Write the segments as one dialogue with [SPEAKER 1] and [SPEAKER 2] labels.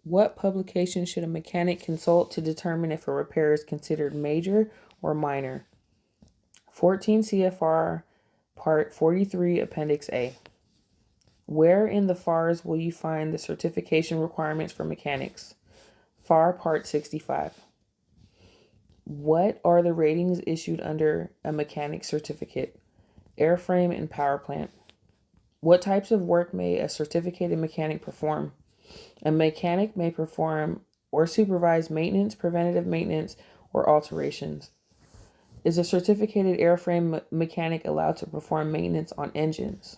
[SPEAKER 1] What publication should a mechanic consult to determine if a repair is considered major or minor? 14 CFR Part 43 Appendix A. Where in the FARs will you find the certification requirements for mechanics? FAR Part 65. What are the ratings issued under a mechanic certificate? Airframe and power plant. What types of work may a certificated mechanic perform? A mechanic may perform or supervise maintenance, preventative maintenance, or alterations. Is a certificated airframe mechanic allowed to perform maintenance on engines?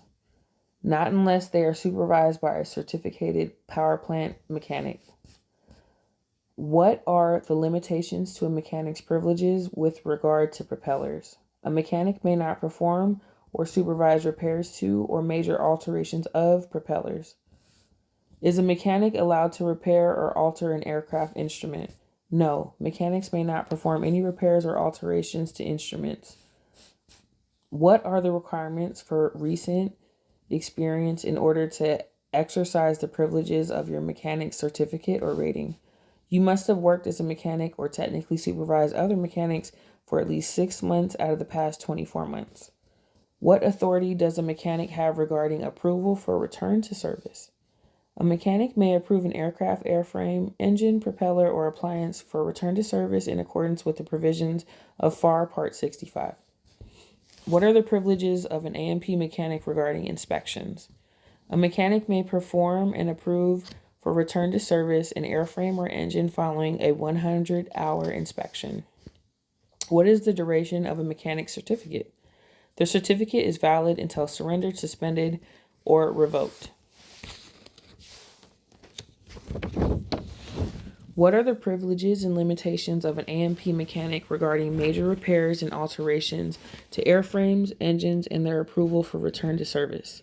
[SPEAKER 1] Not unless they are supervised by a certificated power plant mechanic. What are the limitations to a mechanic's privileges with regard to propellers? A mechanic may not perform or supervise repairs to or major alterations of propellers. Is a mechanic allowed to repair or alter an aircraft instrument? No, mechanics may not perform any repairs or alterations to instruments. What are the requirements for recent experience in order to exercise the privileges of your mechanic's certificate or rating? You must have worked as a mechanic or technically supervised other mechanics for at least 6 months out of the past 24 months. What authority does a mechanic have regarding approval for return to service? A mechanic may approve an aircraft, airframe, engine, propeller, or appliance for return to service in accordance with the provisions of FAR Part 65. What are the privileges of an AMP mechanic regarding inspections? A mechanic may perform and approve for return to service an airframe or engine following a 100-hour inspection. What is the duration of a mechanic's certificate? The certificate is valid until surrendered, suspended, or revoked. What are the privileges and limitations of an AMP mechanic regarding major repairs and alterations to airframes, engines, and their approval for return to service?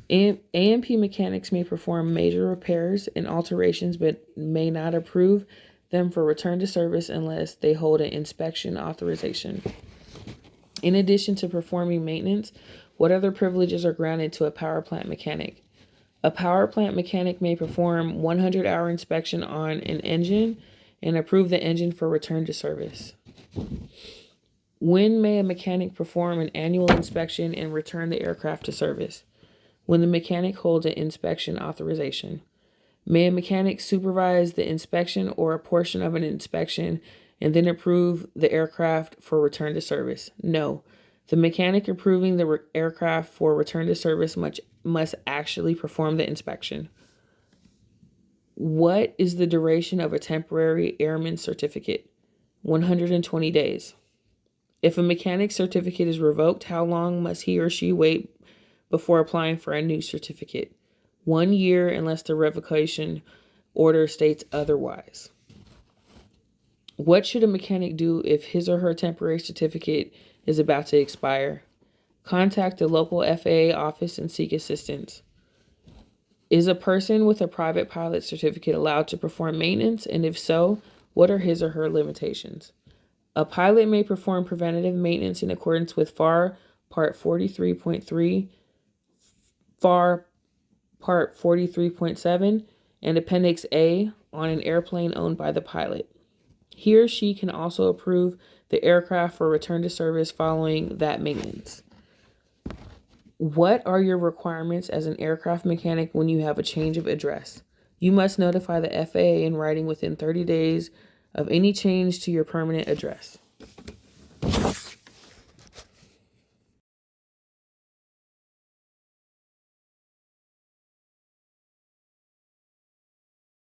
[SPEAKER 1] AMP mechanics may perform major repairs and alterations but may not approve them for return to service unless they hold an inspection authorization. In addition to performing maintenance, what other privileges are granted to a power plant mechanic? A power plant mechanic may perform 100-hour inspection on an engine and approve the engine for return to service. When may a mechanic perform an annual inspection and return the aircraft to service? When the mechanic holds an inspection authorization. May a mechanic supervise the inspection or a portion of an inspection and then approve the aircraft for return to service? No. The mechanic approving the aircraft for return to service must actually perform the inspection. What is the duration of a temporary airman certificate? 120 days. If a mechanic's certificate is revoked, how long must he or she wait before applying for a new certificate? 1 year unless the revocation order states otherwise. What should a mechanic do if his or her temporary certificate is about to expire? Contact the local FAA office and seek assistance. Is a person with a private pilot certificate allowed to perform maintenance? And if so, what are his or her limitations? A pilot may perform preventative maintenance in accordance with FAR Part 43.3, FAR Part 43.7, and Appendix A on an airplane owned by the pilot. He or she can also approve the aircraft for return to service following that maintenance. What are your requirements as an aircraft mechanic when you have a change of address? You must notify the FAA in writing within 30 days of any change to your permanent address.